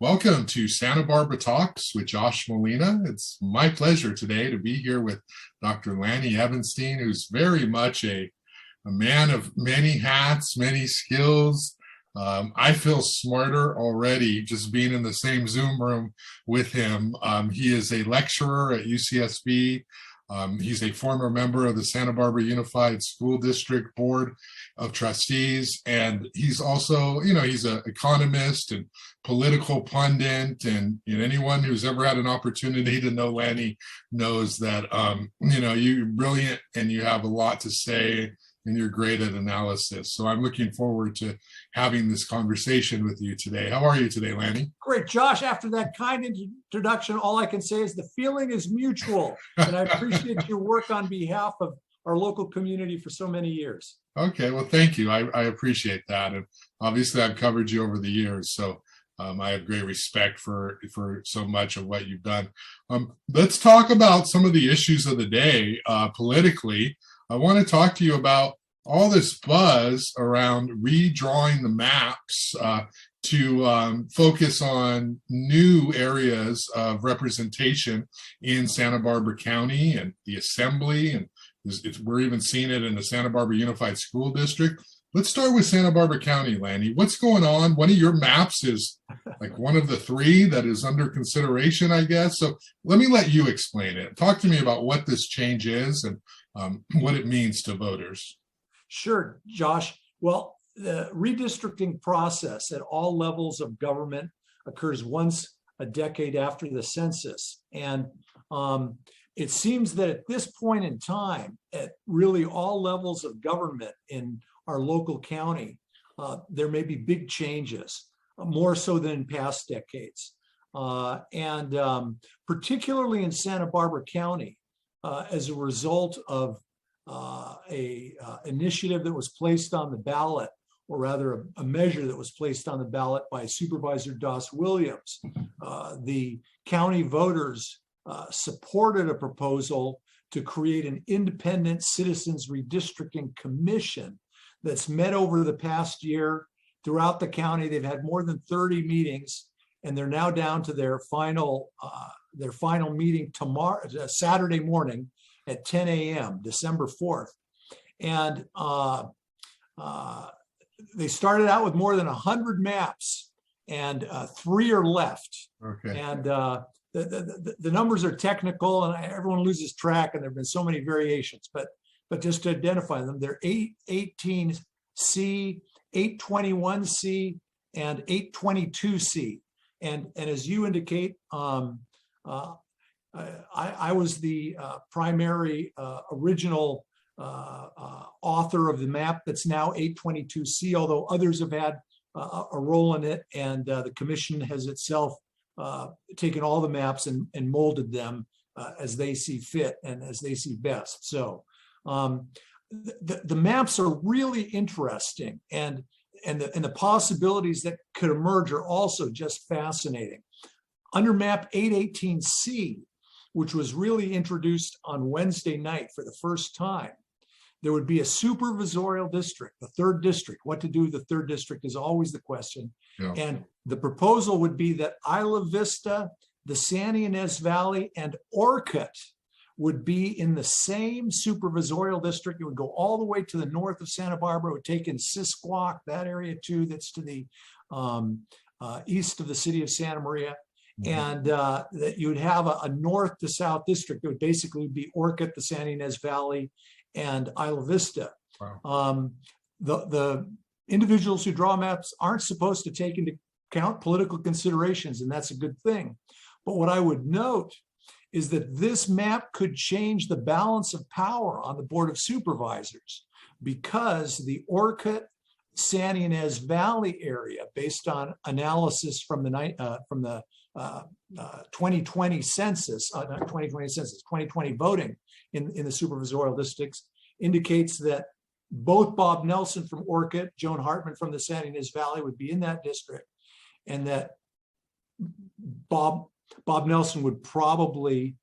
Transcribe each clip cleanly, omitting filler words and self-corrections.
Welcome to Santa Barbara Talks with Josh Molina. It's my pleasure today to be here with Dr. Lanny Ebenstein, who's very much a man of many hats, many skills. I feel smarter already just being in the same Zoom room with him. He is a lecturer at UCSB. He's a former member of the Santa Barbara Unified School District Board of Trustees, and he's also, he's an economist and political pundit, and anyone who's ever had an opportunity to know Lanny knows that, you're brilliant and you have a lot to say and you're great at analysis. So I'm looking forward to having this conversation with you today. How are you today, Lanny? Great, Josh. After that kind introduction, all I can say is the feeling is mutual, and I appreciate your work on behalf of our local community for so many years. Okay, well, thank you. I appreciate that. And obviously I've covered you over the years, so I have great respect for so much of what you've done. Let's talk about some of the issues of the day politically. I want to talk to you about all this buzz around redrawing the maps to focus on new areas of representation in Santa Barbara County and the Assembly, and we're even seeing it in the Santa Barbara Unified School District. Let's start with Santa Barbara County, Lanny. What's going on? One of your maps is like one of the three that is under consideration, I guess. So let me let you explain it. Talk to me about what this change is and what it means to voters. Sure, Josh. Well, the redistricting process at all levels of government occurs once a decade after the census. And it seems that at this point in time, at really all levels of government in our local county, there may be big changes, more so than in past decades. And particularly in Santa Barbara County, as a result of a initiative that was placed on the ballot, or rather a measure that was placed on the ballot by Supervisor Doss Williams, the county voters supported a proposal to create an independent citizens redistricting commission that's met over the past year throughout the county. They've had more than 30 meetings, and they're now down to their final meeting tomorrow, Saturday morning at 10 a.m., December 4th. And they started out with more than 100 maps, and 3 are left. Okay. And the numbers are technical, and everyone loses track, and there have been so many variations. But just to identify them, they're 818C, 821C, and 822C. And as you indicate, I was the primary original author of the map that's now 822C, although others have had a role in it, and the commission has itself taken all the maps and molded them as they see fit and as they see best. So the maps are really interesting, and the possibilities that could emerge are also just fascinating. Under map 818C, which was really introduced on Wednesday night for the first time, there would be a supervisorial district, the third district. What to do with the third district is always the question. Yeah. And the proposal would be that Isla Vista, the San Ynez Valley, and Orcutt would be in the same supervisorial district. It would go all the way to the north of Santa Barbara. It would take in Sisquoc, that area too, that's to the east of the city of Santa Maria. And that you would have a north to south district. It would basically be Orcutt, the San Ynez Valley, and Isla Vista. Wow. The individuals who draw maps aren't supposed to take into account political considerations, and that's a good thing. But what I would note is that this map could change the balance of power on the Board of Supervisors, because the Orcutt, San Ynez Valley area, based on analysis from the 2020 census, not 2020 census, 2020 voting in the supervisorial districts, indicates that both Bob Nelson from Orcutt, Joan Hartman from the San Ynez Valley would be in that district, and that Bob Nelson would probably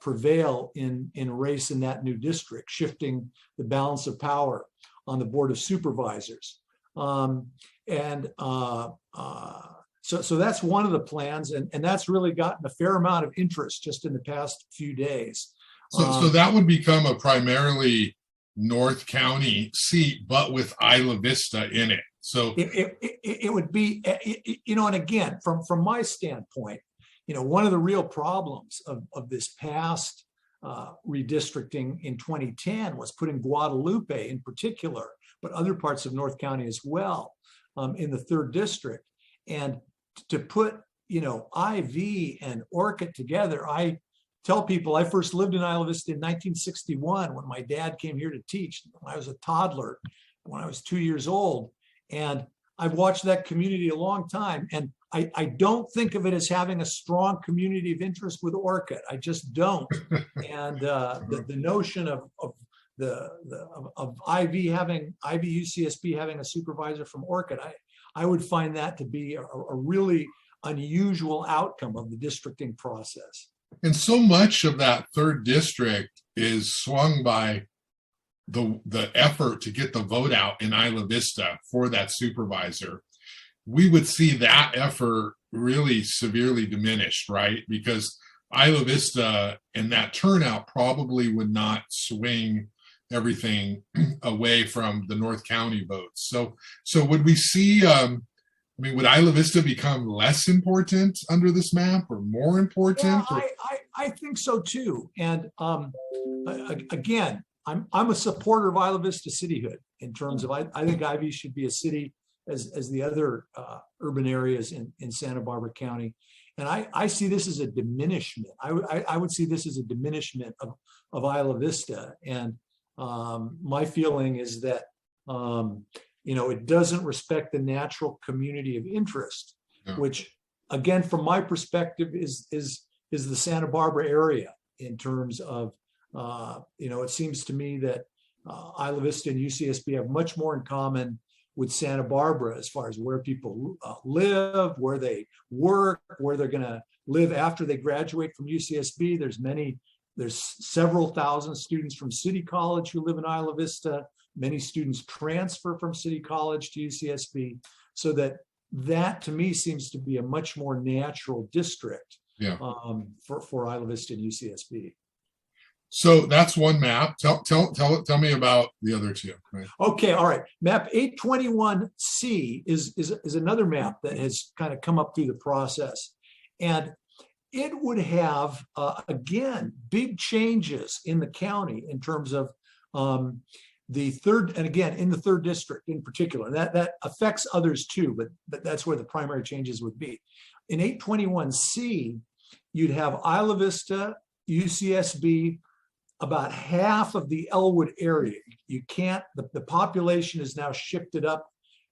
prevail in a race in that new district, shifting the balance of power on the Board of Supervisors. So that's one of the plans, and that's really gotten a fair amount of interest just in the past few days. So that would become a primarily North County seat, but with Isla Vista in it. So it would be, and again, from my standpoint, one of the real problems of this past redistricting in 2010 was putting Guadalupe in particular, but other parts of North County as well, in the 3rd district. And to put, IV and Orcutt together, I tell people I first lived in Isla Vista in 1961 when my dad came here to teach. When I was a toddler, when I was 2 years old. And I've watched that community a long time. And I don't think of it as having a strong community of interest with Orcutt. I just don't. And the notion of IV UCSB having a supervisor from Orcutt, I would find that to be a really unusual outcome of the districting process. And so much of that 3rd district is swung by the effort to get the vote out in Isla Vista for that supervisor. We would see that effort really severely diminished, right? Because Isla Vista and that turnout probably would not swing everything away from the North County votes. So would we see, would Isla Vista become less important under this map or more important? Yeah, I think so too. And again, I'm a supporter of Isla Vista cityhood in terms of, I think Ivy should be a city as the other urban areas in Santa Barbara County. And I see this as a diminishment. I would see this as a diminishment of Isla Vista. And my feeling is that, it doesn't respect the natural community of interest, which again, from my perspective is the Santa Barbara area in terms of, it seems to me that Isla Vista and UCSB have much more in common with Santa Barbara as far as where people live, where they work, where they're going to live after they graduate from UCSB. There's several thousand students from City College who live in Isla Vista. Many students transfer from City College to UCSB. So that to me seems to be a much more natural district for Isla Vista and UCSB. So that's one map. Tell me about the other two. Right? Okay, all right. Map 821C is another map that has kind of come up through the process. And it would have, again, big changes in the county in terms of the 3rd, and again, in the 3rd district in particular. That affects others too, but that's where the primary changes would be. In 821C, you'd have Isla Vista, UCSB, about half of the Elwood area. You can't, the population is now shifted up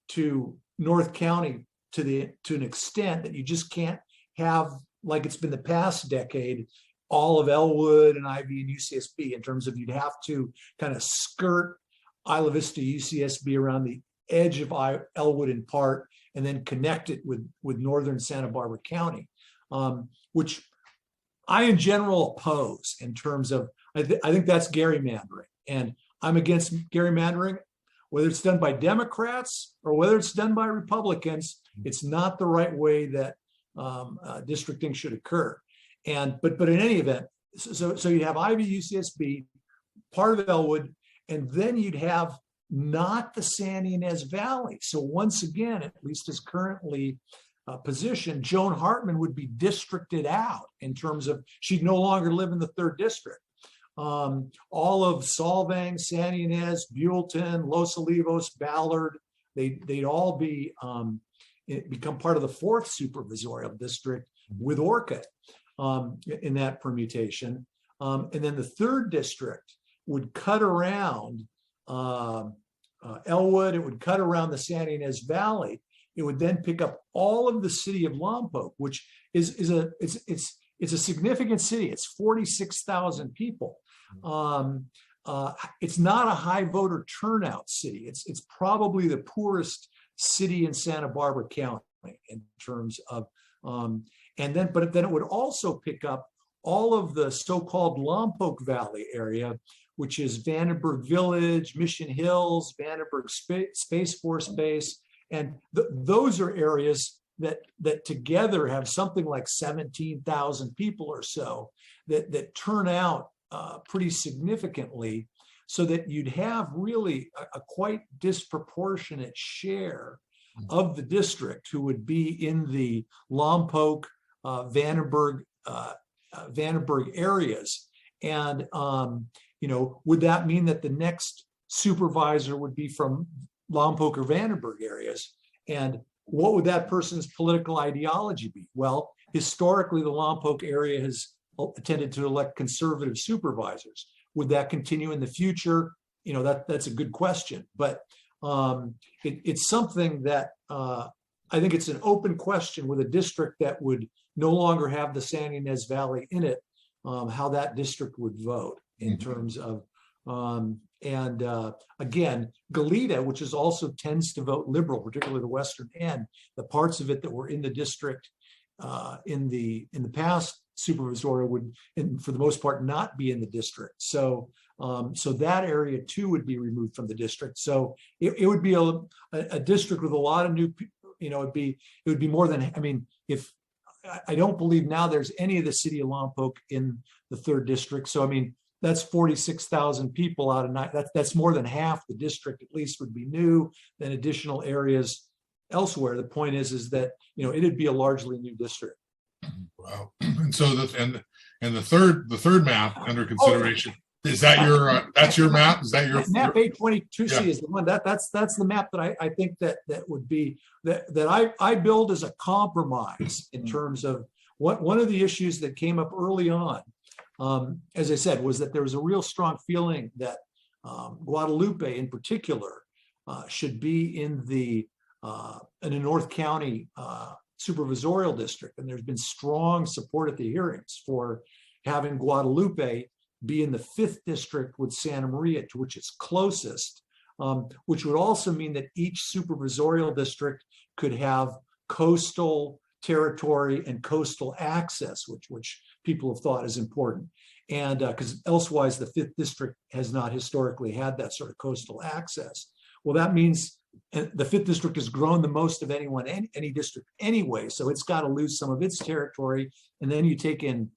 to North County to an extent that you just can't have, like it's been the past decade, all of Elwood and Ivy and UCSB in terms of you'd have to kind of skirt Isla Vista, UCSB around the edge of Elwood in part, and then connect it with northern Santa Barbara County, which I in general oppose in terms of, I think that's gerrymandering, and I'm against gerrymandering, whether it's done by Democrats or whether it's done by Republicans. It's not the right way that districting should occur. But in any event, so you have Ivy, UCSB, part of Elwood, and then you'd have not the San Ynez Valley. So once again, at least as currently positioned, Joan Hartman would be districted out in terms of she'd no longer live in the 3rd district. All of Solvang, San Ynez, Buellton, Los Olivos, Ballard, they'd all be become part of the 4th supervisorial district with Orcutt in that permutation. And then the 3rd district would cut around Elwood, it would cut around the San Ynez Valley. It would then pick up all of the city of Lompoc, which is a significant city. It's 46,000 people. It's not a high voter turnout city. It's probably the poorest city in Santa Barbara County in terms of, but then it would also pick up all of the so-called Lompoc Valley area, which is Vandenberg Village, Mission Hills, Vandenberg Space Force Base. And those are areas that together have something like 17,000 people or so that turn out pretty significantly, so that you'd have really a quite disproportionate share of the district who would be in the Lompoc, Vandenberg areas. And, would that mean that the next supervisor would be from Lompoc or Vandenberg areas? And what would that person's political ideology be? Well, historically, the Lompoc area has tended to elect conservative supervisors. Would that continue in the future? That's a good question, but it's something that I think it's an open question with a district that would no longer have the San Ynez Valley in it, how that district would vote in terms of, again, Goleta, which is also tends to vote liberal, particularly the western end, the parts of it that were in the district in the past supervisorial would, for the most part, not be in the district. So that area too would be removed from the district. So it would be a district with a lot of new, it would be more than, if I don't believe now there's any of the city of Lompoc in the 3rd district. So, that's 46,000 people out of 9. That's more than half the district at least would be new, then additional areas elsewhere. The point is that, it'd be a largely new district. Wow. And so the third map under consideration, is that that's your map? Is that your map 822C? Yeah. Is the one that's the map that I think that would be that I build as a compromise in terms of one of the issues that came up early on, as I said, was that there was a real strong feeling that Guadalupe in particular should be in the North County supervisorial district, and there's been strong support at the hearings for having Guadalupe be in the 5th district with Santa Maria, to which it's closest, which would also mean that each supervisorial district could have coastal territory and coastal access, which people have thought is important. And because elsewise the 5th district has not historically had that sort of coastal access. Well, that means the 5th district has grown the most of any district anyway, so it's got to lose some of its territory. And then you take in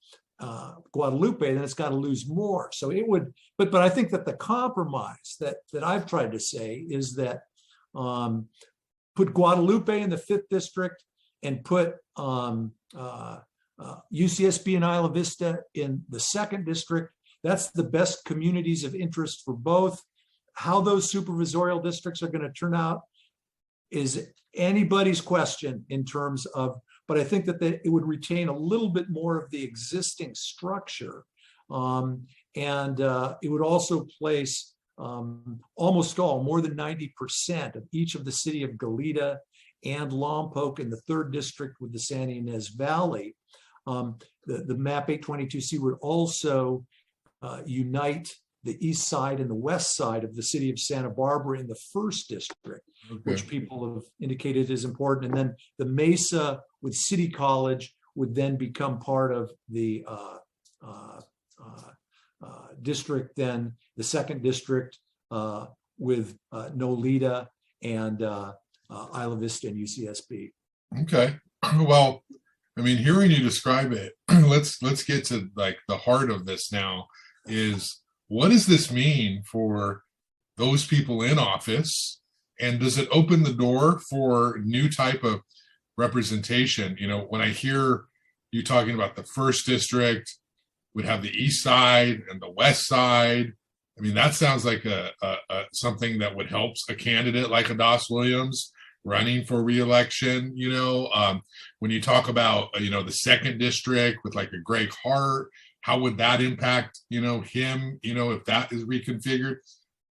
Guadalupe, then it's got to lose more. So it would, but I think that the compromise that I've tried to say is that put Guadalupe in the 5th district and put UCSB and Isla Vista in the 2nd district. That's the best communities of interest for both. How those supervisorial districts are going to turn out is anybody's question in terms of, but I think that it would retain a little bit more of the existing structure. And it would also place almost more than 90% of each of the city of Goleta and Lompoc in the 3rd district with the San Ynez Valley. The map 822C would also unite the east side and the west side of the city of Santa Barbara in the 1st district, which people have indicated is important. And then the Mesa with City College would then become part of the district, then the 2nd district with Nolita and Isla Vista and UCSB. Okay. Well, hearing you describe it, let's get to like the heart of this now. Is what does this mean for those people in office, and does it open the door for new type of representation? When I hear you talking about the 1st district would have the east side and the west side, that sounds like a something that would help a candidate like a Das Williams running for re-election. When you talk about the 2nd district with like a Gregg Hart, how would that impact him, if that is reconfigured?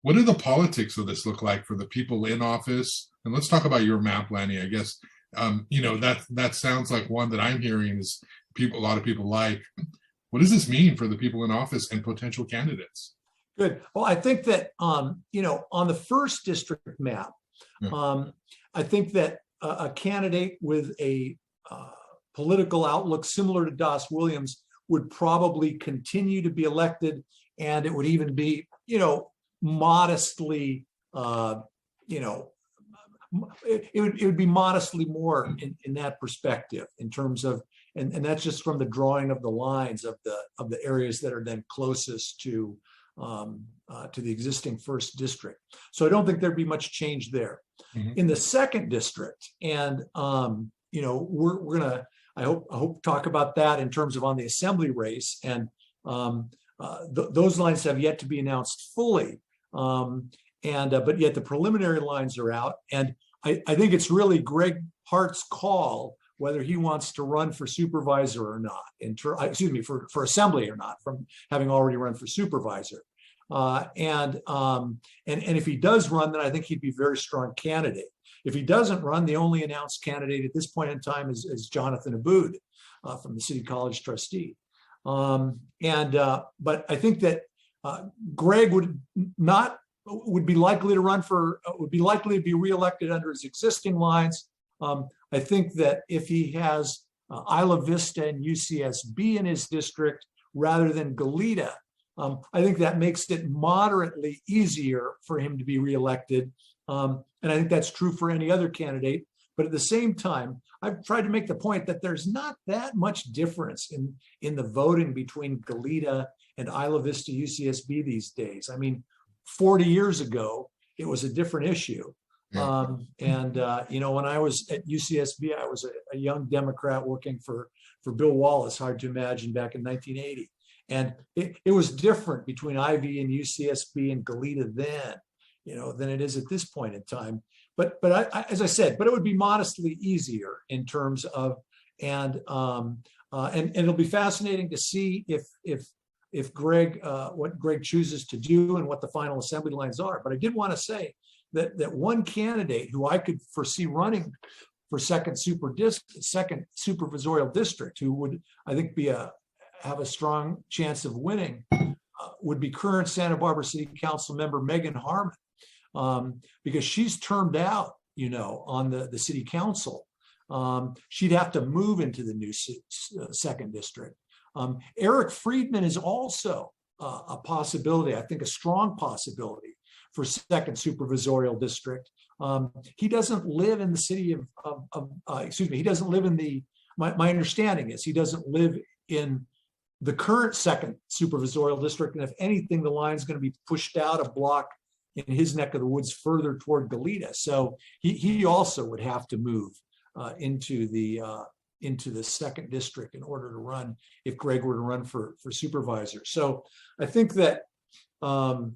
What do the politics of this look like for the people in office? And let's talk about your map, Lanny. I guess that sounds like one that I'm hearing is a lot of people like. What does this mean for the people in office and potential candidates? Good. Well, I think that on the 1st district map, I think that a candidate with a political outlook similar to Das Williams would probably continue to be elected, and it would even be, modestly it would be modestly more in that perspective in terms of, and that's just from the drawing of the lines of the areas that are then closest to the existing first district. So I don't think there'd be much change there. In the second district, and we're gonna, I hope talk about that in terms of on the assembly race, and those lines have yet to be announced fully. But yet the preliminary lines are out, and I think it's really Gregg Hart's call whether he wants to run for supervisor or not, for assembly or not, from having already run for supervisor. And if he does run, then I think he'd be a very strong candidate. If he doesn't run, the only announced candidate at this point in time is Jonathan Abboud from the City College trustee. But I think that Gregg would be likely to be reelected under his existing lines. I think that if he has Isla Vista and UCSB in his district rather than Goleta, I think that makes it moderately easier for him to be reelected. And I think that's true for any other candidate. But at the same time, I've tried to make the point that there's not that much difference in the voting between Goleta and Isla Vista UCSB these days. I mean, 40 years ago, it was a different issue. Yeah. When I was at UCSB, I was a young Democrat working for Bill Wallace, hard to imagine, back in 1980. And it was different between Ivy and UCSB and Goleta then, than it is at this point in time. But as I said, it would be modestly easier in terms of, and it'll be fascinating to see if Gregg, what Gregg chooses to do and what the final assembly lines are. But I did want to say that one candidate who I could foresee running for second supervisorial district, who would, I think, have a strong chance of winning, would be current Santa Barbara City Council member Meagan Harmon, because she's termed out, on the city council. She'd have to move into the new second district. Eric Friedman is also a possibility, I think a strong possibility for second supervisorial district. He doesn't live in the city he doesn't live in my understanding is he doesn't live in the current second supervisorial district. And if anything, the line is going to be pushed out a block in his neck of the woods further toward Goleta. So he also would have to move into the second district in order to run, if Gregg were to run for supervisor. So I think that the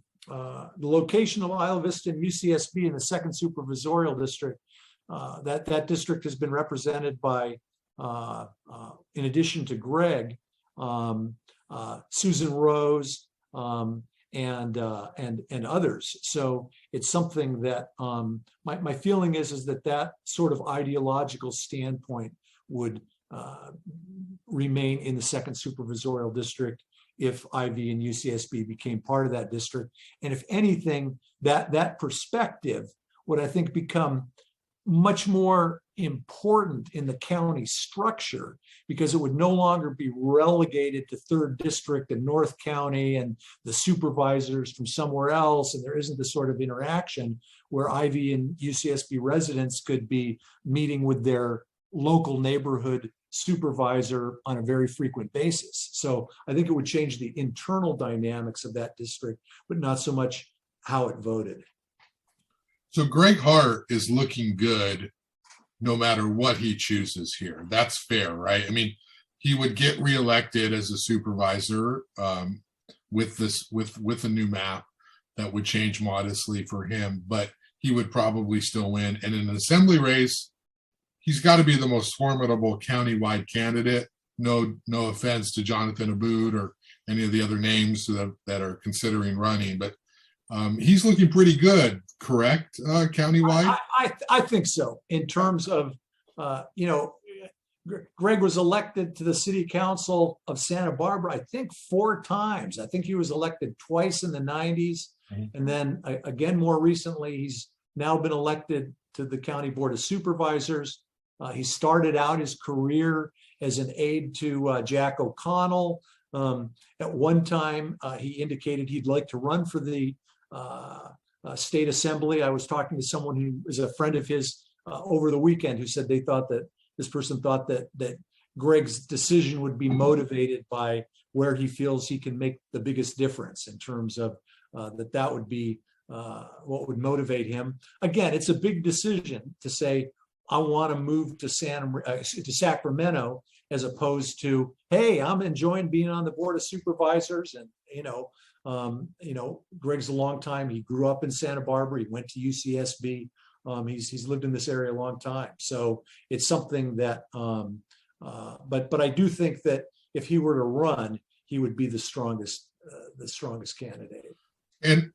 location of Isla Vista and UCSB in the second supervisorial district, that district has been represented by, in addition to Gregg, Susan Rose, and others. So it's something that my feeling is that sort of ideological standpoint would remain in the second supervisorial district if Ivy and UCSB became part of that district. And if anything, that perspective would, I think, become much more important in the county structure, because it would no longer be relegated to third district and North County and the supervisors from somewhere else. And there isn't the sort of interaction where Ivy and UCSB residents could be meeting with their local neighborhood supervisor on a very frequent basis. So I think it would change the internal dynamics of that district, but not so much how it voted. So Gregg Hart is looking good no matter what he chooses here. That's fair, right? I mean, he would get reelected as a supervisor with a new map that would change modestly for him, but he would probably still win. And in an assembly race, he's got to be the most formidable countywide candidate. No offense to Jonathan Abboud or any of the other names that are considering running, but he's looking pretty good, correct, countywide? I think so. In terms of, Gregg was elected to the city council of Santa Barbara, I think 4 times. I think he was elected twice in the 90s. And then again, more recently, he's now been elected to the county board of supervisors. He started out his career as an aide to Jack O'Connell. At one time, he indicated he'd like to run for the state assembly. I was talking to someone who is a friend of his over the weekend who said they thought that this person thought that Gregg's decision would be motivated by where he feels he can make the biggest difference in terms of that would be what would motivate him. Again, it's a big decision to say, I want to move to Sacramento, as opposed to, hey, I'm enjoying being on the Board of Supervisors. And, Gregg's a long time. He grew up in Santa Barbara. He went to UCSB. He's lived in this area a long time. So it's something that, but I do think that if he were to run, he would be the strongest candidate. And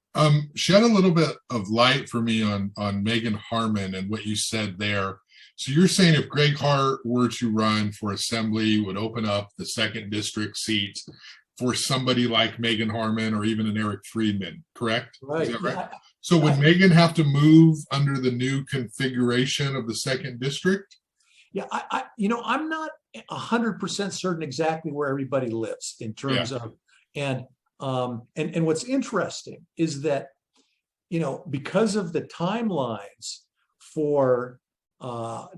shed a little bit of light for me on Meagan Harmon and what you said there. So you're saying if Gregg Hart were to run for assembly, would open up the 2nd district seat for somebody like Meagan Harmon or even an Eric Friedman, correct? Right. Is that right? So would Meagan have to move under the new configuration of the 2nd district? Yeah, I'm not 100% certain exactly where everybody lives in terms of, and what's interesting is that, because of the timelines for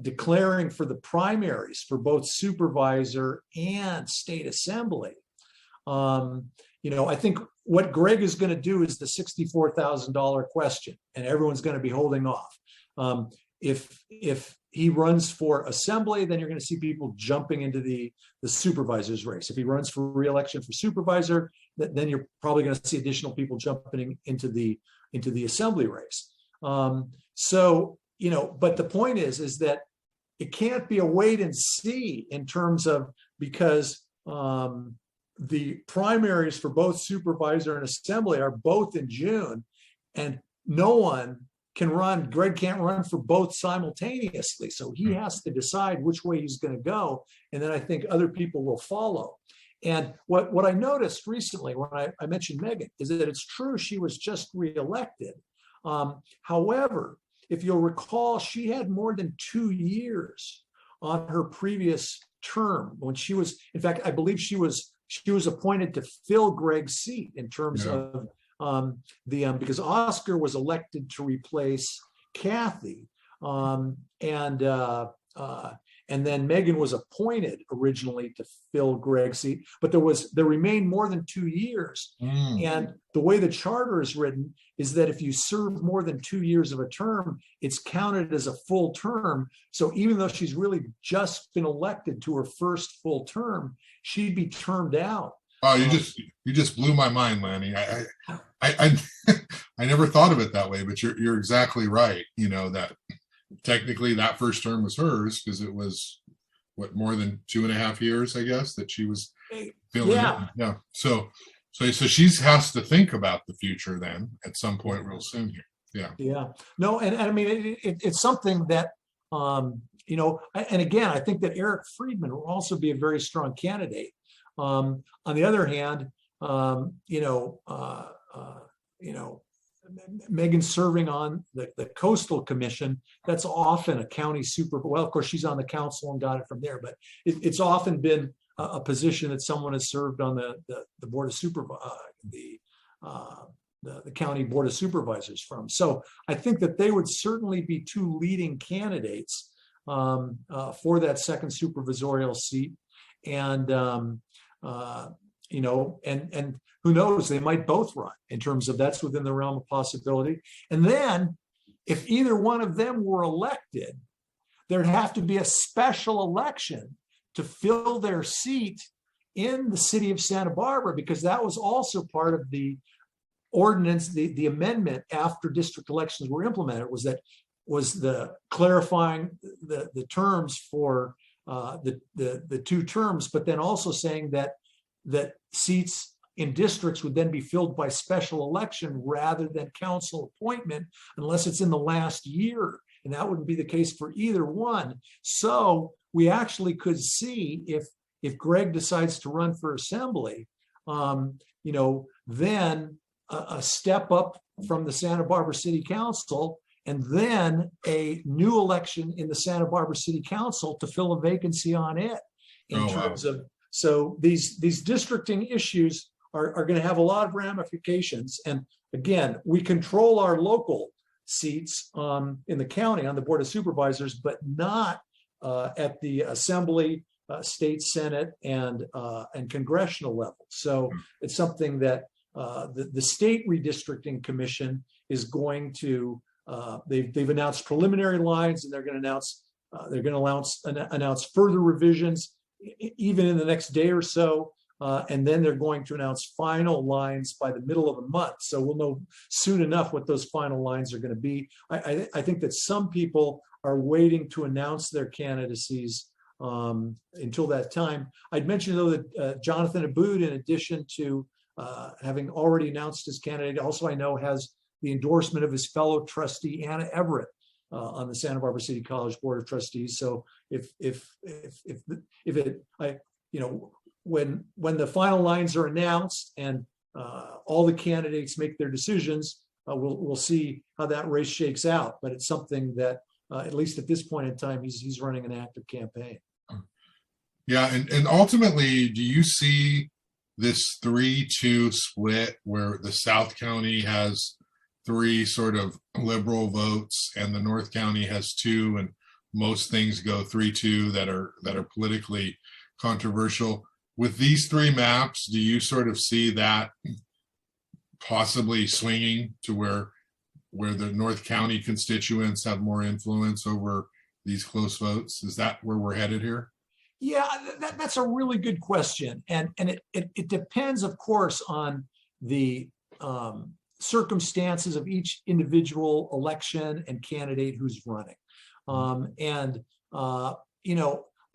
declaring for the primaries for both supervisor and state assembly, I think what Gregg is going to do is the $64,000 question, and everyone's going to be holding off. If he runs for assembly, then you're going to see people jumping into the supervisor's race. If he runs for re-election for supervisor, then you're probably going to see additional people jumping into the assembly race. But the point is that it can't be a wait and see in terms of, because the primaries for both supervisor and assembly are both in June, and no one can run. Gregg can't run for both simultaneously. So he has to decide which way he's going to go. And then I think other people will follow. And what I noticed recently when I mentioned Meagan is that it's true she was just reelected. However, if you'll recall, she had more than 2 years on her previous term when she was, in fact, I believe she was appointed to fill Gregg's seat in terms of because Oscar was elected to replace Kathy, and then Meagan was appointed originally to fill Gregg's seat, but there remained more than 2 years. And the way the charter is written is that if you serve more than 2 years of a term, it's counted as a full term. So even though she's really just been elected to her first full term, she'd be termed out. Oh, you just blew my mind, Lanny. I never thought of it that way, but you're exactly right. That technically that first term was hers because it was more than 2.5 years, I guess, that she was filling in. Yeah. So she has to think about the future then at some point real soon here. Yeah. Yeah. No, and I mean it's something that and again, I think that Eric Friedman will also be a very strong candidate. On the other hand, Meagan serving on the Coastal Commission, that's often a county well, of course, she's on the council and got it from there, but it's often been a position that someone has served on the Board of the County Board of Supervisors from. So I think that they would certainly be two leading candidates for that second supervisorial seat. And and who knows, they might both run in terms of that's within the realm of possibility. And then if either one of them were elected, there'd have to be a special election to fill their seat in the city of Santa Barbara, because that was also part of the ordinance, the amendment after district elections were implemented, was the clarifying the terms for the two terms, but then also saying that seats in districts would then be filled by special election rather than council appointment unless it's in the last year. And that wouldn't be the case for either one. So we actually could see if Gregg decides to run for assembly, then a step up from the Santa Barbara City Council, and then a new election in the Santa Barbara City Council to fill a vacancy on it. So these districting issues are going to have a lot of ramifications. And again, we control our local seats in the county on the Board of Supervisors, but not at the Assembly, State Senate, and congressional level. So it's something that the State Redistricting Commission is going to. They've announced preliminary lines, and they're going to announce further revisions even in the next day or so. And then they're going to announce final lines by the middle of the month. So we'll know soon enough what those final lines are going to be. I think that some people are waiting to announce their candidacies until that time. I'd mention, though, that Jonathan Abboud, in addition to having already announced his candidate, also I know has the endorsement of his fellow trustee, Anna Everett, on the Santa Barbara City College Board of Trustees. So when the final lines are announced and all the candidates make their decisions, we'll see how that race shakes out. But it's something that, at least at this point in time, he's running an active campaign. Yeah, and ultimately, do you see this 3-2 split where the South County has 3 sort of liberal votes and the North County has 2, and most things go 3-2 that are politically controversial? With these 3 maps, do you sort of see that possibly swinging to where the North County constituents have more influence over these close votes? Is that where we're headed here? Yeah, that's a really good question. And it depends, of course, on the circumstances of each individual election and candidate who's running. But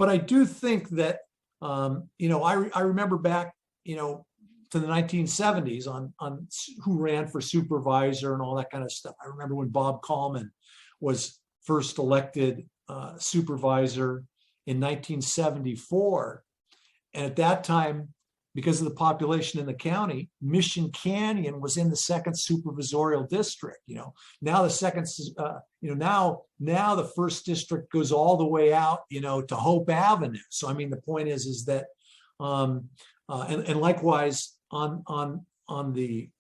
I do think that, I remember back, to the 1970s on who ran for supervisor and all that kind of stuff. I remember when Bob Kallman was first elected supervisor in 1974. And at that time, because of the population in the county, Mission Canyon was in the 2nd supervisorial district. Now the second, now the 1st district goes all the way out, to Hope Avenue. So I mean, the point is that, and likewise on the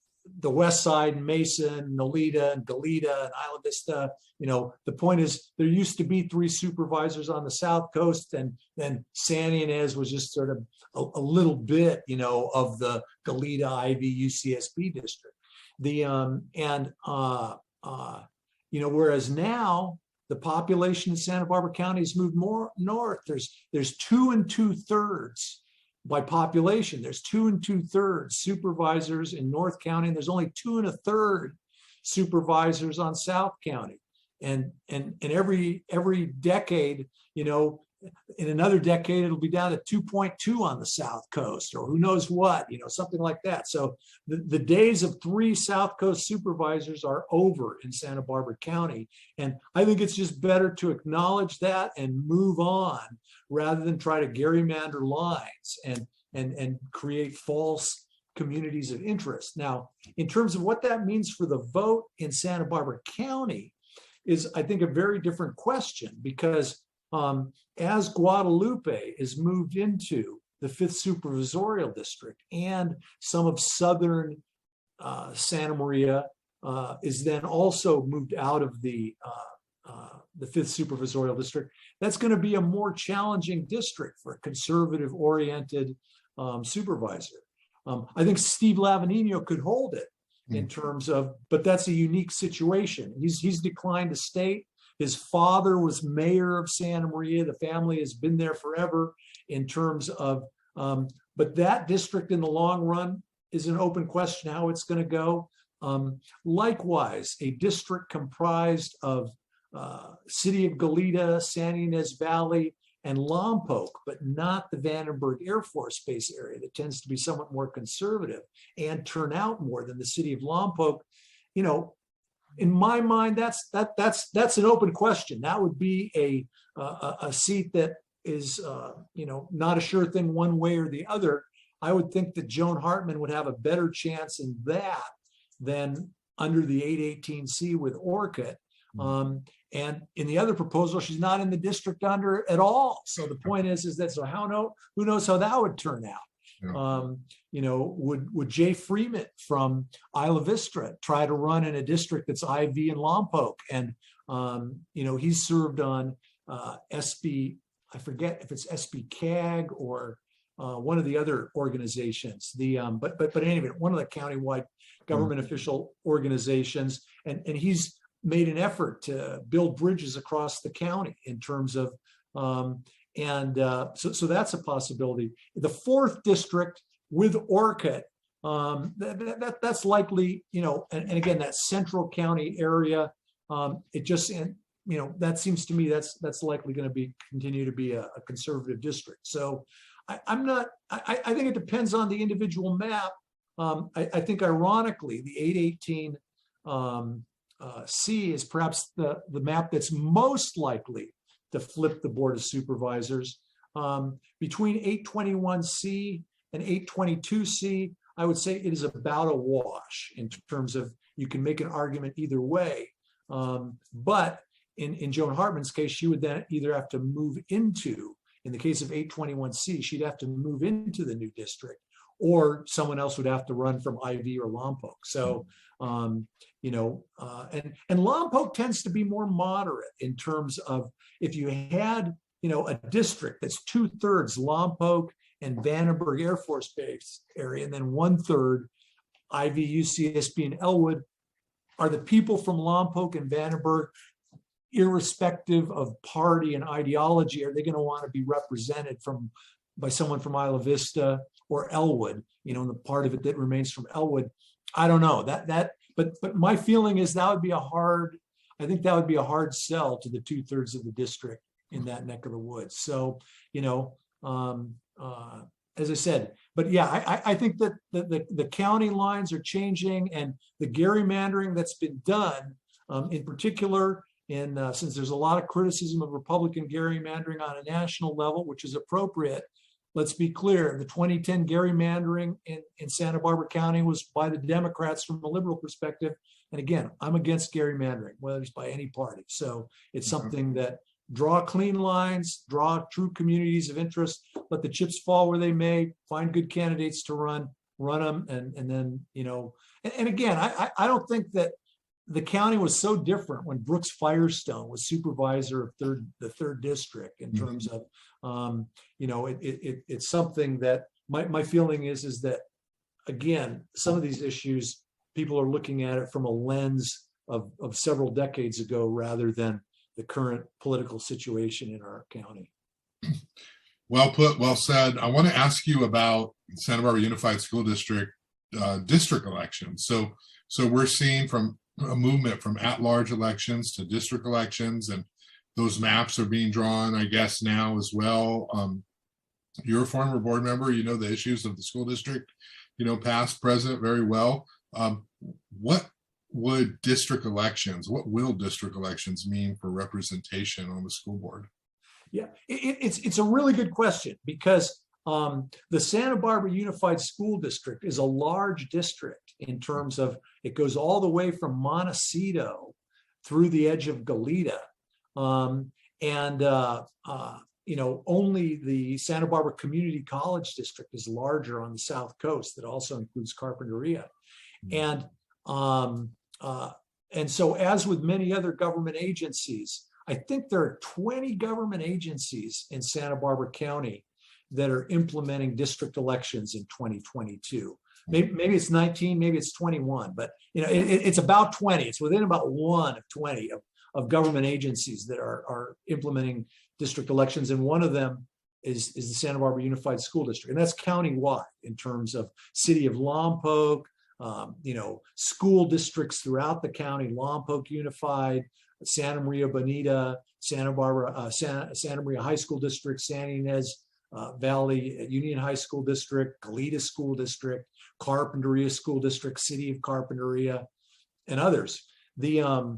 west side, Mason, Nolita, and Goleta, and Isla Vista. The point is there used to be 3 supervisors on the South Coast, and then San Ynez was just sort of a little bit, of the Goleta, Ivy, UCSB district. Whereas now the population in Santa Barbara County has moved more north. There's 2 2/3 by population. There's 2 2/3 supervisors in North County, and there's only 2 1/3 supervisors on South County. And every decade, in another decade, it'll be down to 2.2 on the South Coast, or who knows what, something like that. So the days of 3 South Coast supervisors are over in Santa Barbara County. And I think it's just better to acknowledge that and move on rather than try to gerrymander lines and create false communities of interest. Now, in terms of what that means for the vote in Santa Barbara County is, I think, a very different question, because as Guadalupe is moved into the 5th supervisorial district, and some of southern Santa Maria is then also moved out of the 5th supervisorial district, that's going to be a more challenging district for a conservative-oriented supervisor. I think Steve Lavagnino could hold it in terms of, but that's a unique situation. He's declined to state. His father was mayor of Santa Maria. The family has been there forever in terms of, but that district in the long run is an open question how it's going to go. Likewise, a district comprised of City of Goleta, San Ynez Valley, and Lompoc, but not the Vandenberg Air Force Base area that tends to be somewhat more conservative and turn out more than the city of Lompoc. In my mind, that's an open question. That would be a seat that is not a sure thing one way or the other. I would think that Joan Hartman would have a better chance in that than under the 818C with Orcutt. And in the other proposal, she's not in the district under at all. So the point is that, so who knows how that would turn out? Yeah. Would Jay Friedman from Isla Vista try to run in a district that's IV and Lompoc? And, he's served on SB, I forget if it's SB CAG or one of the other organizations. But anyway, one of the countywide government official organizations, and he's made an effort to build bridges across the county in terms of, so that's a possibility. The 4th district with Orcutt, that's likely, and again, that central county area, that seems to me that's likely going to continue to be a conservative district. So I think it depends on the individual map. I think ironically, the 818 C is perhaps the map that's most likely to flip the Board of Supervisors. Between 821C and 822C, I would say it is about a wash in terms of you can make an argument either way. But in Joan Hartman's case, she would then either have to move into, in the case of 821C, she'd have to move into the new district, or someone else would have to run from IV or Lompoc. So, and Lompoc tends to be more moderate in terms of if you had, a district that's 2/3 Lompoc and Vandenberg Air Force Base area, and then 1/3 IV, UCSB, and Elwood, are the people from Lompoc and Vandenberg, irrespective of party and ideology, are they going to want to be represented by someone from Isla Vista or Elwood, and the part of it that remains from Elwood? I don't know but my feeling is that would be a hard sell to the 2/3 of the district in that neck of the woods. So, as I said, but yeah, I think that the county lines are changing, and the gerrymandering that's been done, in particular, since there's a lot of criticism of Republican gerrymandering on a national level, which is appropriate. Let's be clear, the 2010 gerrymandering in Santa Barbara County was by the Democrats from a liberal perspective. And again, I'm against gerrymandering, whether it's by any party. So it's something that draw clean lines, draw true communities of interest, let the chips fall where they may, find good candidates to run them. And then, and again, I don't think that the county was so different when Brooks Firestone was supervisor of the third district in terms of, it's something that my feeling is that, again, some of these issues, people are looking at it from a lens of several decades ago rather than the current political situation in our county. Well put, well said. I want to ask you about Santa Barbara Unified School District district elections. So we're seeing from a movement from at-large elections to district elections, and those maps are being drawn, I guess, now as well. You're a former board member, the issues of the school district, past, present, very well. What will district elections mean for representation on the school board? Yeah, it's a really good question, because the Santa Barbara Unified School District is a large district in terms of it goes all the way from Montecito through the edge of Goleta. Only the Santa Barbara Community College District is larger on the South Coast, that also includes Carpinteria. And so, as with many other government agencies, I think there are 20 government agencies in Santa Barbara County that are implementing district elections in 2022. Maybe it's 19, maybe it's 21, but it's about 20. It's within about 1 of 20 of government agencies that are implementing district elections, and one of them is the Santa Barbara Unified School District, and that's countywide in terms of City of Lompoc, school districts throughout the county: Lompoc Unified, Santa Maria Bonita, Santa Maria High School District, San Ynez Valley Union High School District, Goleta School District, Carpinteria School District, City of Carpinteria, and others. In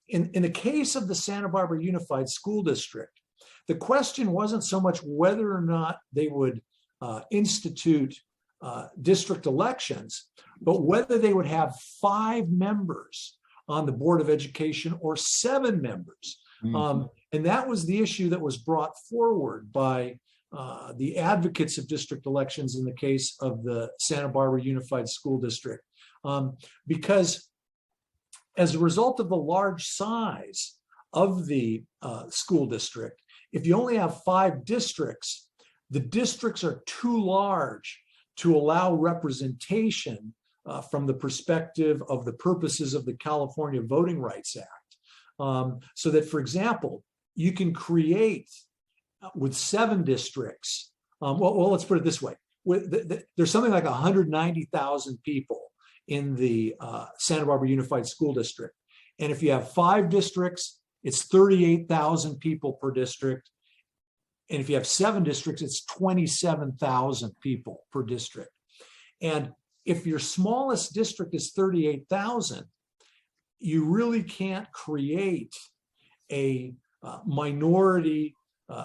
the case of the Santa Barbara Unified School District, the question wasn't so much whether or not they would institute district elections, but whether they would have 5 members on the Board of Education or 7 members. And that was the issue that was brought forward by the advocates of district elections in the case of the Santa Barbara Unified School District. Because as a result of the large size of the school district, if you only have 5 districts, the districts are too large to allow representation from the perspective of the purposes of the California Voting Rights Act. So that, for example, you can create with 7 districts, well, let's put it this way. There's something like 190,000 people in the Santa Barbara Unified School District. And if you have 5 districts, it's 38,000 people per district. And if you have 7 districts, it's 27,000 people per district. And if your smallest district is 38,000, you really can't create a minority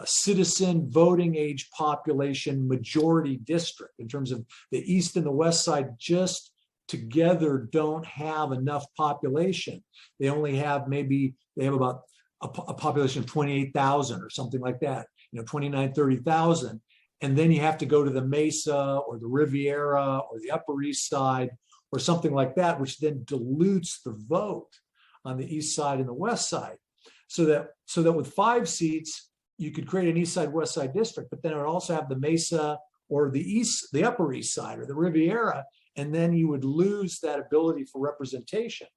citizen voting age population majority district. In terms of the east and the west side, just together don't have enough population. They only have they have about a population of 28,000 or something like that, 29, 30,000. And then you have to go to the Mesa or the Riviera or the Upper East Side or something like that, which then dilutes the vote on the east side and the west side. So that with 5 seats, you could create an east side, west side district, but then it would also have the Mesa or the Upper East Side or the Riviera, and then you would lose that ability for representation.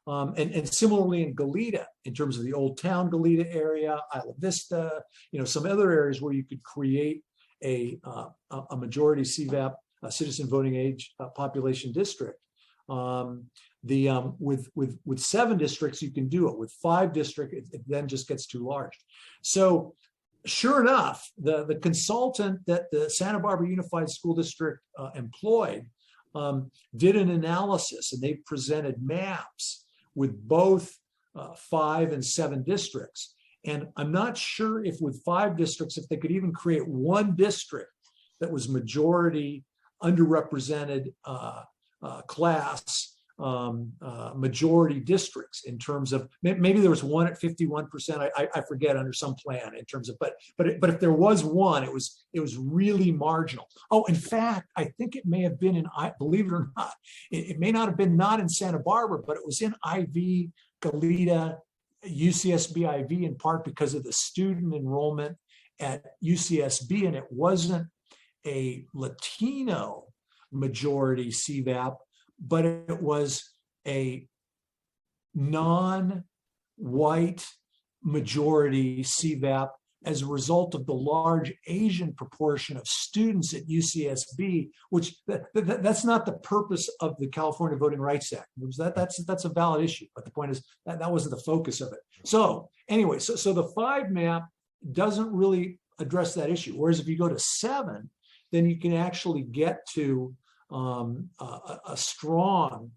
And similarly in Goleta, in terms of the Old Town Goleta area, Isla Vista, some other areas where you could create a majority CVAP, citizen voting age population district. With 7 districts, you can do it. With 5 districts, it then just gets too large. So sure enough, the consultant that the Santa Barbara Unified School District employed did an analysis, and they presented maps with both 5 and 7 districts. And I'm not sure if with 5 districts, if they could even create one district that was majority underrepresented class majority districts, in terms of maybe there was one at 51%. I forget, under some plan, in terms of, but if there was one, it was really marginal. Oh, in fact, I think it may have been believe it or not, it may not have been not in Santa Barbara, but it was in IV, Goleta, UCSB IV, in part because of the student enrollment at UCSB, and it wasn't a Latino majority CVAP, but it was a non-white majority CVAP as a result of the large Asian proportion of students at UCSB, which that's not the purpose of the California Voting Rights Act. That's a valid issue, but the point is that wasn't the focus of it. So anyway, so the 5 map doesn't really address that issue. Whereas if you go to 7, then you can actually get to a strong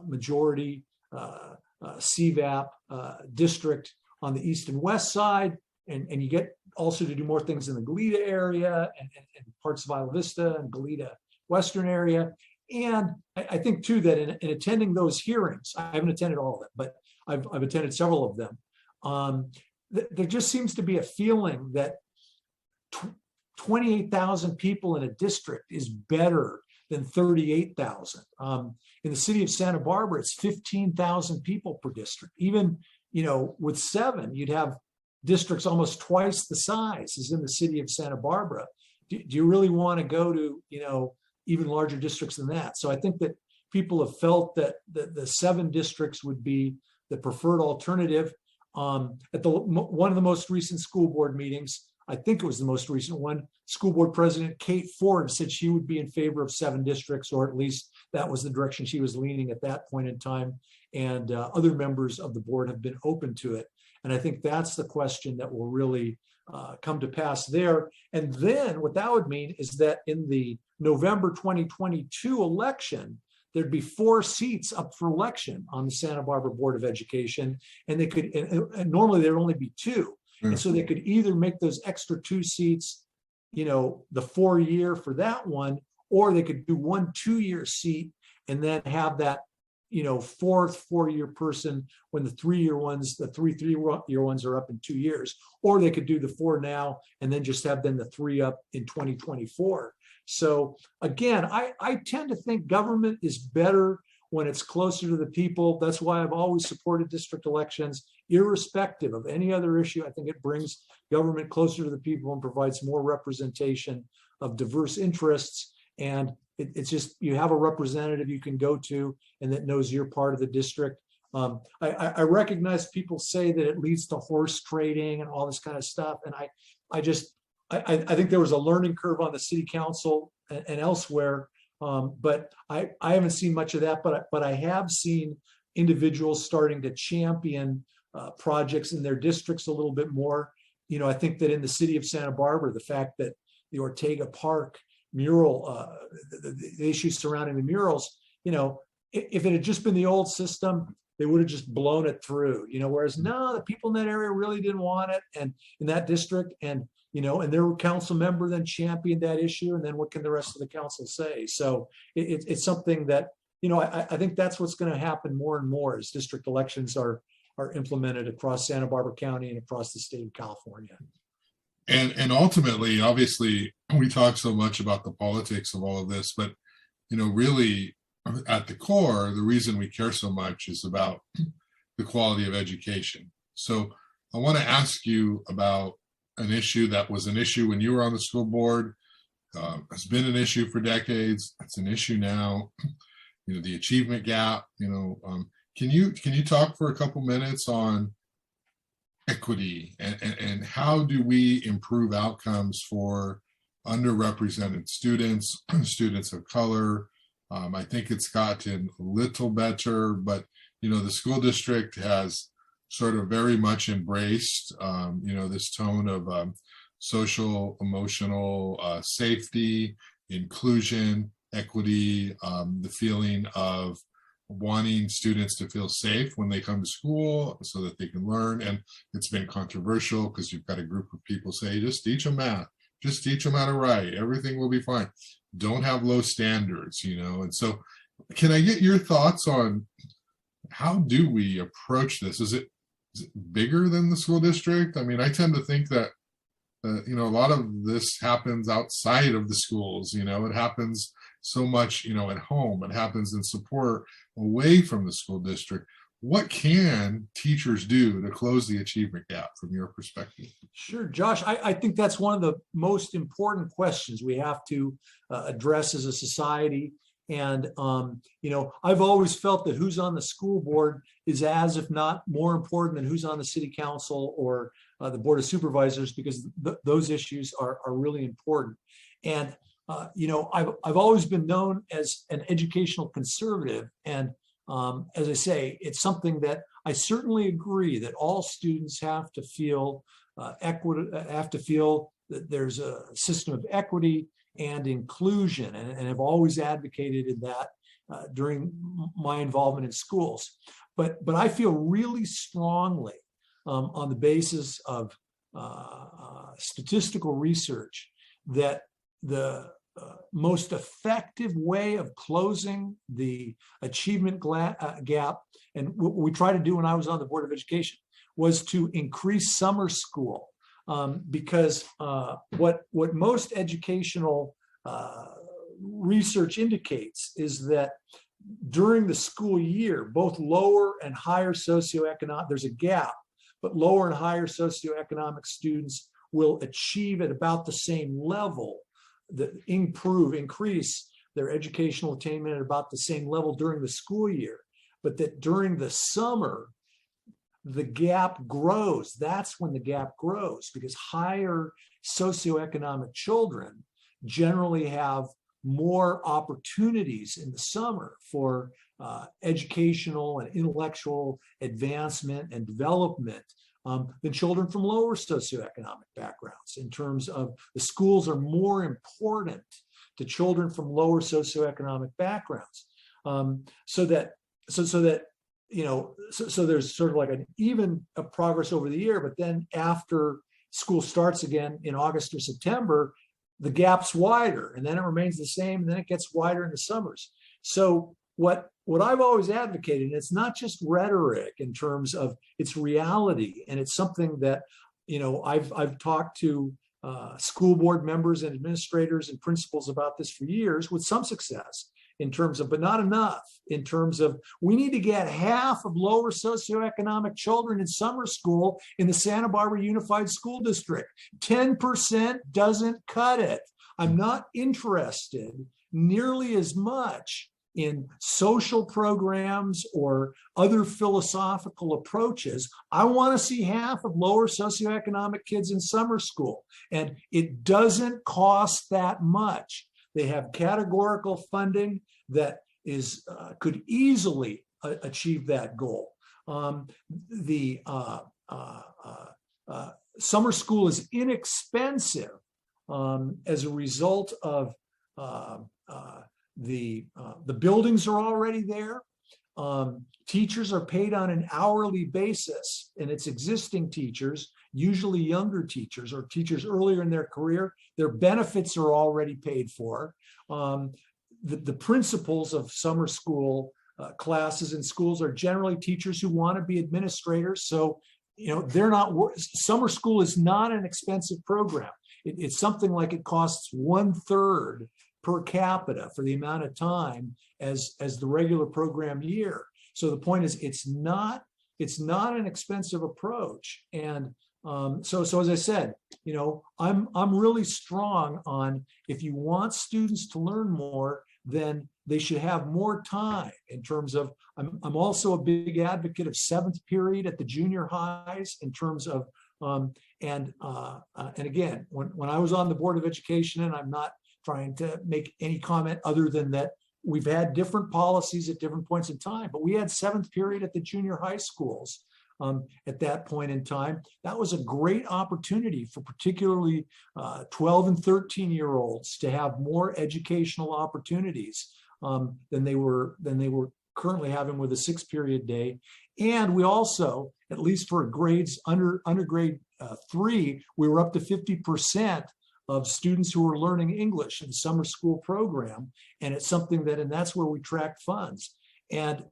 majority CVAP district on the east and west side, and you get also to do more things in the Goleta area and parts of Isla Vista and Goleta Western area. And I think too that in attending those hearings, I haven't attended all of them, but I've attended several of them. There just seems to be a feeling that 28,000 people in a district is better than 38,000. In the city of Santa Barbara, it's 15,000 people per district. Even, with 7, you'd have districts almost twice the size as in the city of Santa Barbara. Do you really want to go to, even larger districts than that? So I think that people have felt that the 7 districts would be the preferred alternative. At one of the most recent school board meetings, I think it was the most recent one, school board president Kate Ford said she would be in favor of 7 districts, or at least that was the direction she was leaning at that point in time. And other members of the board have been open to it. And I think that's the question that will really come to pass there. And then what that would mean is that in the November 2022 election, there'd be 4 seats up for election on the Santa Barbara Board of Education. And they could, and normally there'd only be 2. And so they could either make those extra 2 seats, the 4-year for that one, or they could do 1 2-year seat and then have that fourth 4-year person when the 3-year ones, the 3-year ones are up in 2 years, or they could do the 4 now and then just have then the 3 up in 2024. So again, I tend to think government is better when it's closer to the people. That's why I've always supported district elections, irrespective of any other issue. I think it brings government closer to the people and provides more representation of diverse interests. And it's just, you have a representative you can go to and that knows you're part of the district. I recognize people say that it leads to horse trading and all this kind of stuff. And I think there was a learning curve on the city council and elsewhere. But I haven't seen much of that, but I have seen individuals starting to champion projects in their districts a little bit more. I think that in the city of Santa Barbara, the fact that the Ortega Park mural, the issues surrounding the murals, if it had just been the old system, they would have just blown it through, whereas no, the people in that area really didn't want it. And in that district, and their council member then championed that issue. And then what can the rest of the council say? So it's something that, I think that's what's going to happen more and more as district elections are implemented across Santa Barbara County and across the state of California. And ultimately, obviously, we talk so much about the politics of all of this, but, really at the core, the reason we care so much is about the quality of education. So I want to ask you about an issue that was an issue when you were on the school board, has been an issue for decades. It's an issue now, the achievement gap. Can you talk for a couple minutes on equity and how do we improve outcomes for underrepresented students, students of color? I think it's gotten a little better, but the school district has sort of very much embraced, this tone of social, emotional safety, inclusion, equity, the feeling of wanting students to feel safe when they come to school so that they can learn. And it's been controversial because you've got a group of people say, just teach them math, just teach them how to write, everything will be fine. Don't have low standards, And so can I get your thoughts on how do we approach this? Is it bigger than the school district? I mean, I tend to think that, a lot of this happens outside of the schools, it happens so much, at home, it happens in support away from the school district. What can teachers do to close the achievement gap from your perspective? Sure, Josh. I think that's one of the most important questions we have to address as a society. And, I've always felt that who's on the school board is as, if not more important than who's on the city council or the board of supervisors, because those issues are really important. And, I've always been known as an educational conservative. And as I say, it's something that I certainly agree that all students have to feel that there's a system of equity and inclusion, and have always advocated in that during my involvement in schools. But I feel really strongly on the basis of statistical research that the most effective way of closing the achievement gap, and what we tried to do when I was on the Board of Education, was to increase summer school. Because what most educational research indicates is that during the school year, both lower and higher socioeconomic, there's a gap, but lower and higher socioeconomic students will achieve at about the same level, increase their educational attainment at about the same level during the school year, but that during the summer, the gap grows. That's when the gap grows, because higher socioeconomic children generally have more opportunities in the summer for educational and intellectual advancement and development than children from lower socioeconomic backgrounds. In terms of the schools are more important to children from lower socioeconomic backgrounds, so there's sort of like an even progress over the year, but then after school starts again in August or September, the gap's wider, and then it remains the same, and then it gets wider in the summers. So what what I've always advocated, and it's not just rhetoric in terms of it's reality, and it's something that, I've talked to school board members and administrators and principals about this for years with some success in terms of, but not enough in terms of, we need to get half of lower socioeconomic children in summer school in the Santa Barbara Unified School District. 10% doesn't cut it. I'm not interested nearly as much in social programs or other philosophical approaches. I want to see half of lower socioeconomic kids in summer school, and it doesn't cost that much. They have categorical funding that could easily achieve that goal. The summer school is inexpensive as a result of the buildings are already there. Teachers are paid on an hourly basis, and it's existing teachers, usually younger teachers or teachers earlier in their career. Their benefits are already paid for. The principals of summer school classes in schools are generally teachers who want to be administrators. So, they're not, summer school is not an expensive program. It's something like it costs 1/3 per capita for the amount of time as the regular program year. So the point is, it's not an expensive approach. And so as I said, I'm really strong on, if you want students to learn more, then they should have more time in terms of, I'm also a big advocate of 7th period at the junior highs in terms of, and again, when I was on the Board of Education, and I'm not trying to make any comment other than that we've had different policies at different points in time, but we had 7th period at the junior high schools at that point in time. That was a great opportunity for particularly 12 and 13-year-olds to have more educational opportunities than they were currently having with a 6th period day. And we also, at least for grades undergrade 3, we were up to 50% of students who are learning English in the summer school program. And it's something that, and that's where we track funds and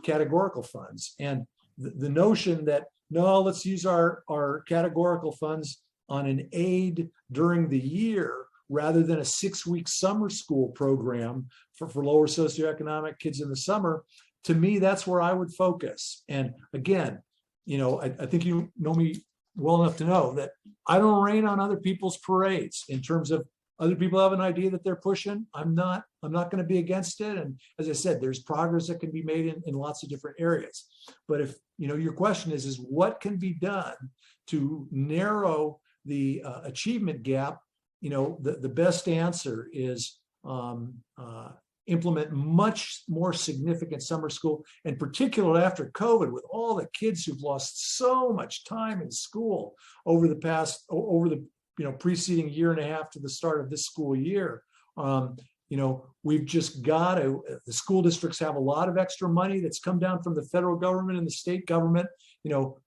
categorical funds. And the notion that, no, let's use our categorical funds on an aid during the year rather than a 6-week summer school program for lower socioeconomic kids in the summer, to me, that's where I would focus. And again, I think you know me well enough to know that I don't rain on other people's parades in terms of other people have an idea that they're pushing. I'm not going to be against it. And as I said, there's progress that can be made in lots of different areas. But if, your question is what can be done to narrow the achievement gap, the best answer is implement much more significant summer school, and particularly after COVID, with all the kids who've lost so much time in school over the preceding year and a half to the start of this school year. We've just got to, the school districts have a lot of extra money that's come down from the federal government and the state government,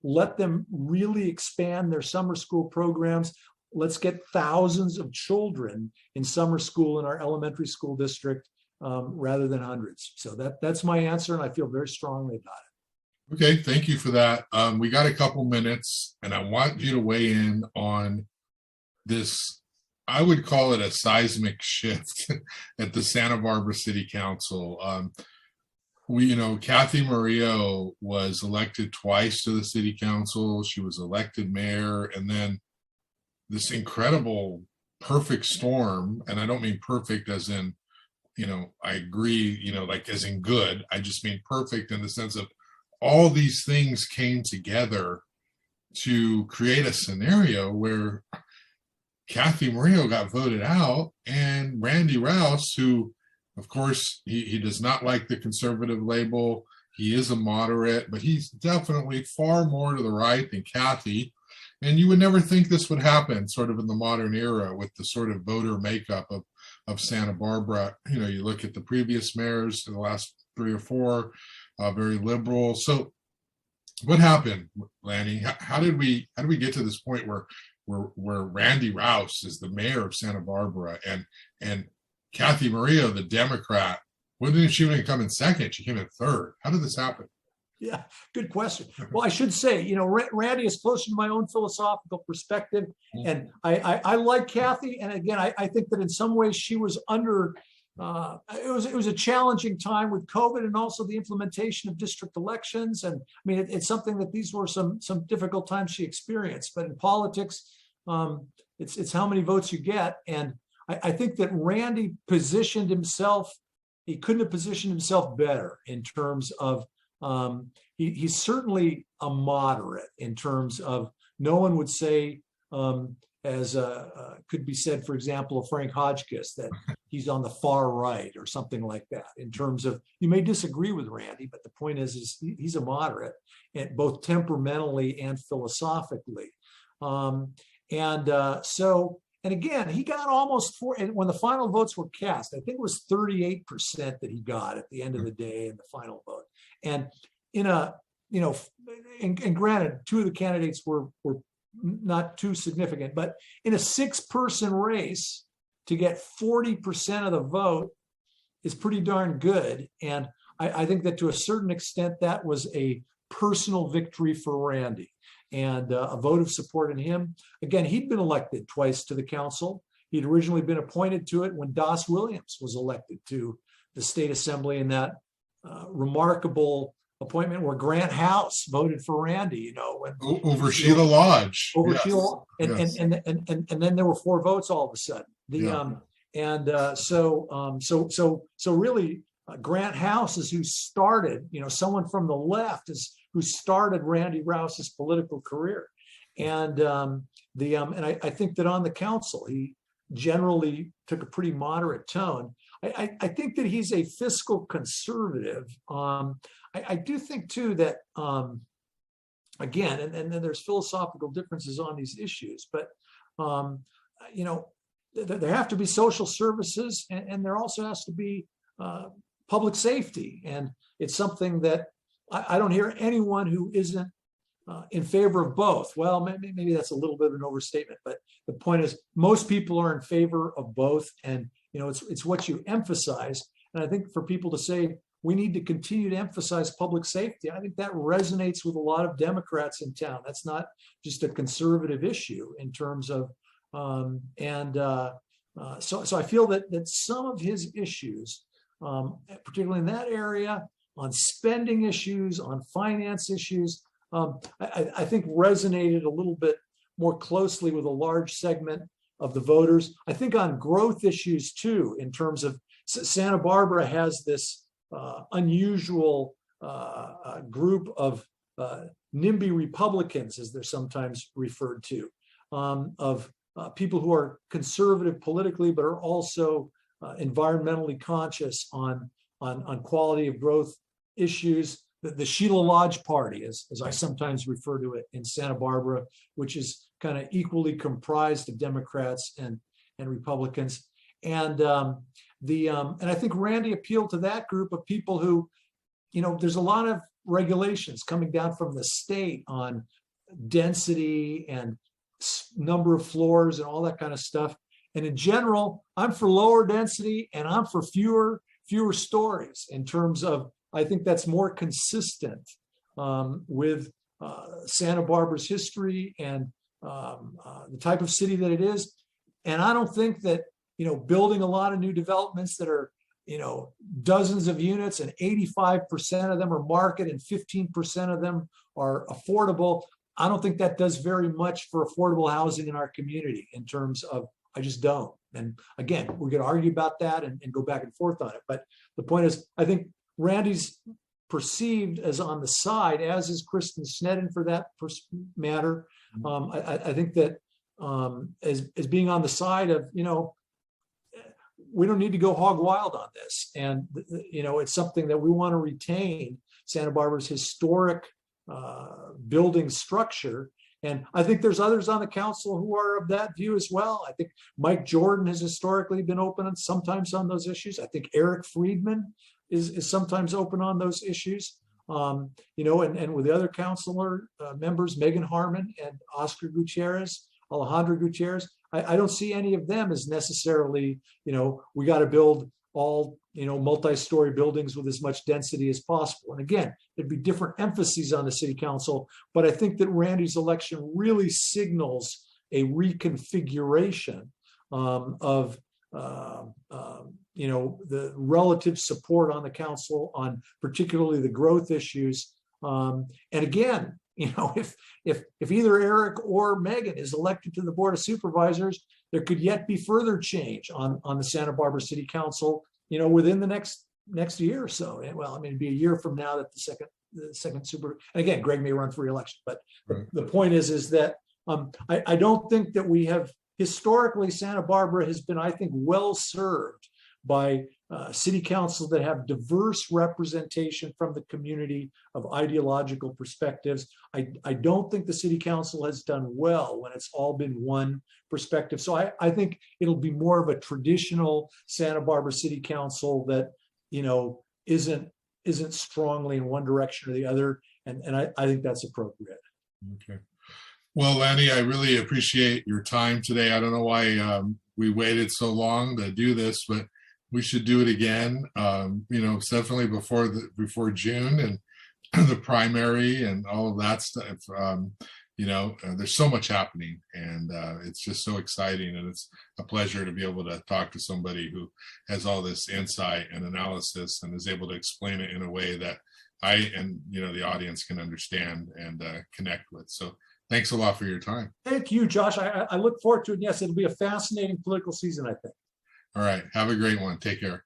let them really expand their summer school programs. Let's get thousands of children in summer school in our elementary school district rather than hundreds. So that's my answer, and I feel very strongly about it. Okay, thank you for that. We got a couple minutes, and I want you to weigh in on this. I would call it a seismic shift at the Santa Barbara City Council. Kathy Murillo was elected twice to the City Council. She was elected mayor, and then this incredible perfect storm, and I don't mean perfect as in, I agree, like as in good. I just mean perfect in the sense of all these things came together to create a scenario where Kathy Murillo got voted out, and Randy Rouse, who, of course, he does not like the conservative label. He is a moderate, but he's definitely far more to the right than Kathy. And you would never think this would happen sort of in the modern era with the sort of voter makeup of Santa Barbara. You look at the previous mayors in the last 3 or 4, very liberal. So what happened, Lanny? How did we get to this point where Randy Rouse is the mayor of Santa Barbara and Kathy Murillo, the Democrat, When did she even come in second? She came in third. How did this happen? Yeah, good question. Well, I should say, Randy is closer to my own philosophical perspective, and I like Kathy. And again, I think that in some ways she was under. It was a challenging time with COVID and also the implementation of district elections. And I mean, it's something that these were some difficult times she experienced. But in politics, it's how many votes you get. And I think that Randy positioned himself. He couldn't have positioned himself better in terms of. He's certainly a moderate in terms of no one would say, as could be said, for example, of Frank Hotchkiss, that he's on the far right or something like that. In terms of, you may disagree with Randy, but the point is he's a moderate, and both temperamentally and philosophically. And again, he got almost and when the final votes were cast, I think it was 38% that he got at the end of the day in the final vote. And and granted, two of the candidates were not too significant, but in a 6-person race to get 40% of the vote is pretty darn good. And I think that to a certain extent, that was a personal victory for Randy and a vote of support in him. Again, he'd been elected twice to the council. He'd originally been appointed to it when Doss Williams was elected to the state assembly in that remarkable appointment where Grant House voted for Randy, when over Sheila Lodge. Over Yes. Sheila, and then there were 4 votes all of a sudden. So really, Grant House is who started, someone from the left is who started Randy Rouse's political career, and I think that on the council he generally took a pretty moderate tone. I think that he's a fiscal conservative. I do think too that again, and then there's philosophical differences on these issues, but there have to be social services, and there also has to be public safety, and it's something that I don't hear anyone who isn't in favor of both. Well, maybe that's a little bit of an overstatement, but the point is most people are in favor of both, and it's what you emphasize. And I think for people to say we need to continue to emphasize public safety, I think that resonates with a lot of Democrats in town. That's not just a conservative issue in terms of, so I feel that some of his issues, particularly in that area, on spending issues, on finance issues, I think resonated a little bit more closely with a large segment of the voters. I think on growth issues too, in terms of Santa Barbara has this unusual group of NIMBY Republicans, as they're sometimes referred to, of people who are conservative politically, but are also environmentally conscious on quality of growth issues. The Sheila Lodge Party, as I sometimes refer to it in Santa Barbara, which is kind of equally comprised of Democrats and Republicans. And I think Randy appealed to that group of people who, there's a lot of regulations coming down from the state on density and number of floors and all that kind of stuff. And in general, I'm for lower density and I'm for fewer stories in terms of, I think that's more consistent with Santa Barbara's history and the type of city that it is. And I don't think that, building a lot of new developments that are, dozens of units and 85% of them are market and 15% of them are affordable. I don't think that does very much for affordable housing in our community in terms of, I just don't. And again, we're going to argue about that and go back and forth on it. But the point is, I think Randy's perceived as on the side, as is Kristen Sneddon for that matter. I think that as being on the side of, we don't need to go hog wild on this. And, it's something that we want to retain Santa Barbara's historic building structure. And I think there's others on the council who are of that view as well. I think Mike Jordan has historically been open and sometimes on those issues. I think Eric Friedman is sometimes open on those issues. And with the other councilor members, Meagan Harmon and Alejandro Gutierrez, I don't see any of them as necessarily, we got to build all, multi-story buildings with as much density as possible. And again, there'd be different emphases on the city council, but I think that Randy's election really signals a reconfiguration of the relative support on the council on particularly the growth issues. And again, if either Eric or Meagan is elected to the Board of Supervisors, there could yet be further change on the Santa Barbara City Council, within the next year or so. Well, I mean, it'd be a year from now that the second super. And again, Gregg may run for re-election, but the point is that I don't think that we have historically. Santa Barbara has been, I think, well served by city councils that have diverse representation from the community of ideological perspectives. I don't think the city council has done well when it's all been one perspective. So I think it'll be more of a traditional Santa Barbara City Council that, isn't strongly in one direction or the other. And I think that's appropriate. Okay. Well, Lanny, I really appreciate your time today. I don't know why we waited so long to do this, but we should do it again. It's definitely before June and the primary and all of that stuff. There's so much happening, and it's just so exciting, and it's a pleasure to be able to talk to somebody who has all this insight and analysis and is able to explain it in a way that I and the audience can understand and connect with. So thanks a lot for your time. Thank you, Josh. I look forward to it. Yes, it'll be a fascinating political season, I think. All right. Have a great one. Take care.